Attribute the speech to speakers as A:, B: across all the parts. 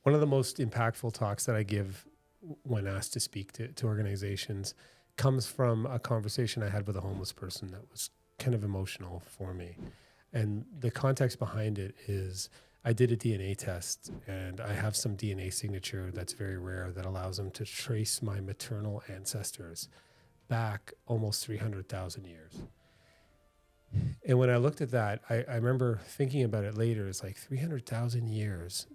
A: One of the most impactful talks that I give when asked to speak to organizations comes from a conversation I had with a homeless person that was kind of emotional for me. And the context behind it is I did a DNA test and I have some DNA signature that's very rare that allows them to trace my maternal ancestors back almost 300,000 years. And when I looked at that, I remember thinking about it later. It's like 300,000 years,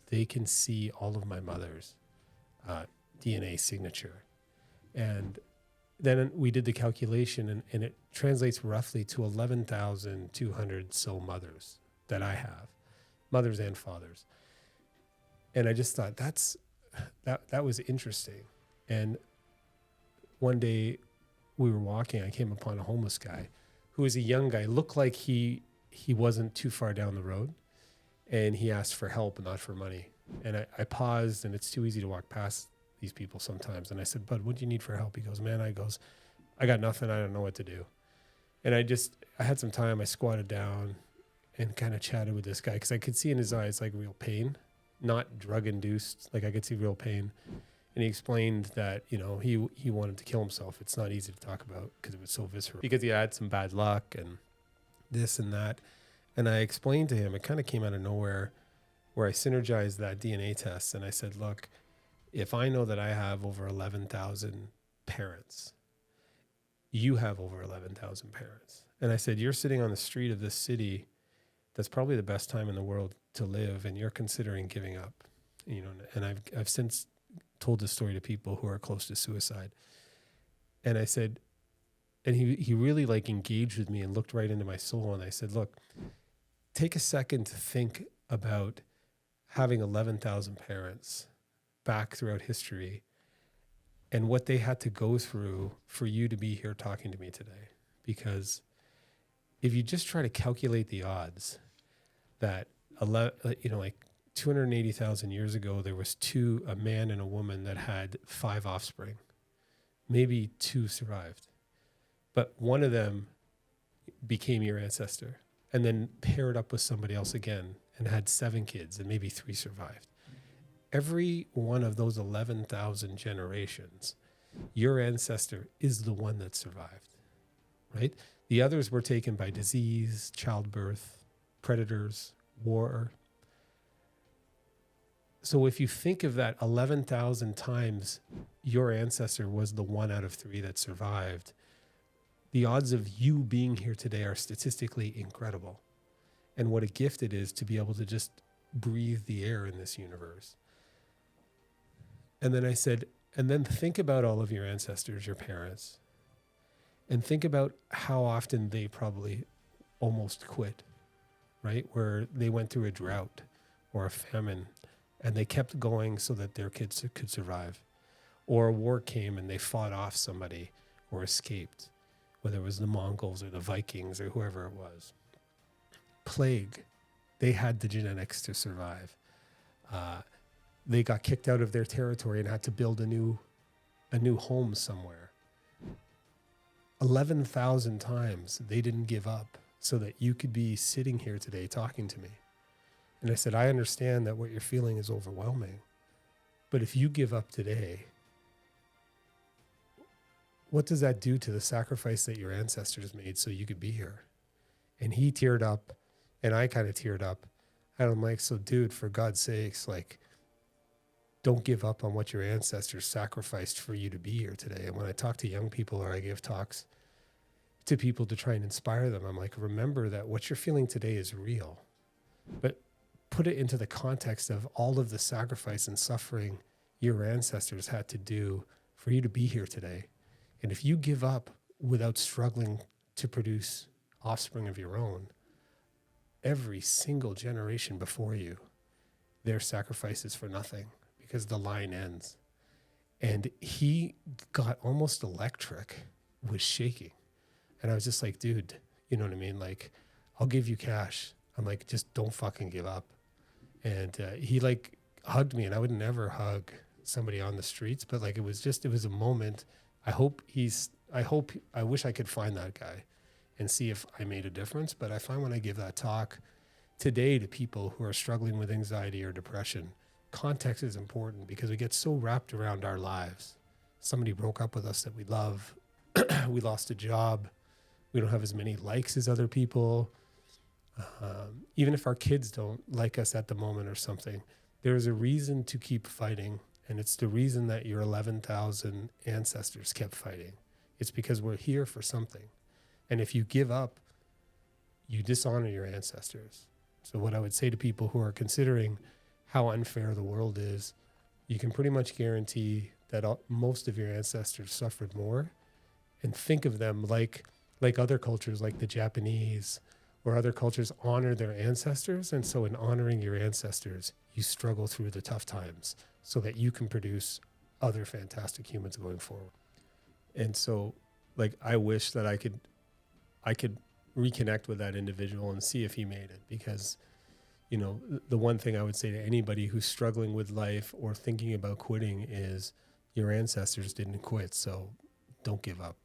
A: they can see all of my mother's DNA signature. And then we did the calculation, and it translates roughly to 11,200 so mothers that I have, mothers and fathers. And I just thought that was interesting. And one day we were walking, I came upon a homeless guy who was a young guy, looked like he wasn't too far down the road, and he asked for help, not for money. And I paused, and it's too easy to walk past these people sometimes. And I said, "Bud, what do you need for help?" He goes, "Man," I got nothing. I don't know what to do. And I had some time. I squatted down and kind of chatted with this guy because I could see in his eyes like real pain, not drug induced. Like I could see real pain. And he explained that, he wanted to kill himself. It's not easy to talk about because it was so visceral, because he had some bad luck and this and that. And I explained to him, it kind of came out of nowhere, where I synergized that DNA test. And I said, look, if I know that I have over 11,000 parents, you have over 11,000 parents. And I said, you're sitting on the street of this city that's probably the best time in the world to live, and you're considering giving up. And I've since told this story to people who are close to suicide. And I said, and he really like engaged with me and looked right into my soul. And I said, look, take a second to think about having 11,000 parents back throughout history and what they had to go through for you to be here talking to me today. Because if you just try to calculate the odds that, like 280,000 years ago, there was a man and a woman that had 5 offspring. Maybe 2 survived, but one of them became your ancestor and then paired up with somebody else again and had 7 kids, and maybe 3 survived. Every one of those 11,000 generations, your ancestor is the one that survived, right? The others were taken by disease, childbirth, predators, war. So if you think of that 11,000 times your ancestor was the 1 out of 3 that survived, the odds of you being here today are statistically incredible. And what a gift it is to be able to just breathe the air in this universe. And then I said, and then think about all of your ancestors, your parents, and think about how often they probably almost quit, right? Where they went through a drought or a famine, and they kept going so that their kids could survive. Or a war came and they fought off somebody or escaped, whether it was the Mongols or the Vikings or whoever it was. Plague, they had the genetics to survive. They got kicked out of their territory and had to build a new home somewhere. 11,000 times they didn't give up so that you could be sitting here today talking to me. And I said, I understand that what you're feeling is overwhelming, but if you give up today, what does that do to the sacrifice that your ancestors made so you could be here? And he teared up, and I kind of teared up. And I'm like, so dude, for God's sakes, like, don't give up on what your ancestors sacrificed for you to be here today. And when I talk to young people or I give talks to people to try and inspire them, I'm like, remember that what you're feeling today is real, but put it into the context of all of the sacrifice and suffering your ancestors had to do for you to be here today. And if you give up without struggling to produce offspring of your own, every single generation before you, their sacrifice is for nothing because the line ends. And he got almost electric, was shaking. And I was just like, dude, you know what I mean? Like, I'll give you cash. I'm like, just don't fucking give up. And he like hugged me, and I would never hug somebody on the streets, but like, it was a moment. I wish I could find that guy and see if I made a difference. But I find when I give that talk today to people who are struggling with anxiety or depression, context is important because we get so wrapped around our lives. Somebody broke up with us that we love. We lost a job. We don't have as many likes as other people. Even if our kids don't like us at the moment or something, there's a reason to keep fighting. And it's the reason that your 11,000 ancestors kept fighting. It's because we're here for something. And if you give up, you dishonor your ancestors. So what I would say to people who are considering how unfair the world is, you can pretty much guarantee that most of your ancestors suffered more, and think of them like other cultures, like the Japanese or other cultures honor their ancestors. And so in honoring your ancestors, you struggle through the tough times so that you can produce other fantastic humans going forward. And so like, I wish that I could reconnect with that individual and see if he made it, because, you know, the one thing I would say to anybody who's struggling with life or thinking about quitting is your ancestors didn't quit. So don't give up.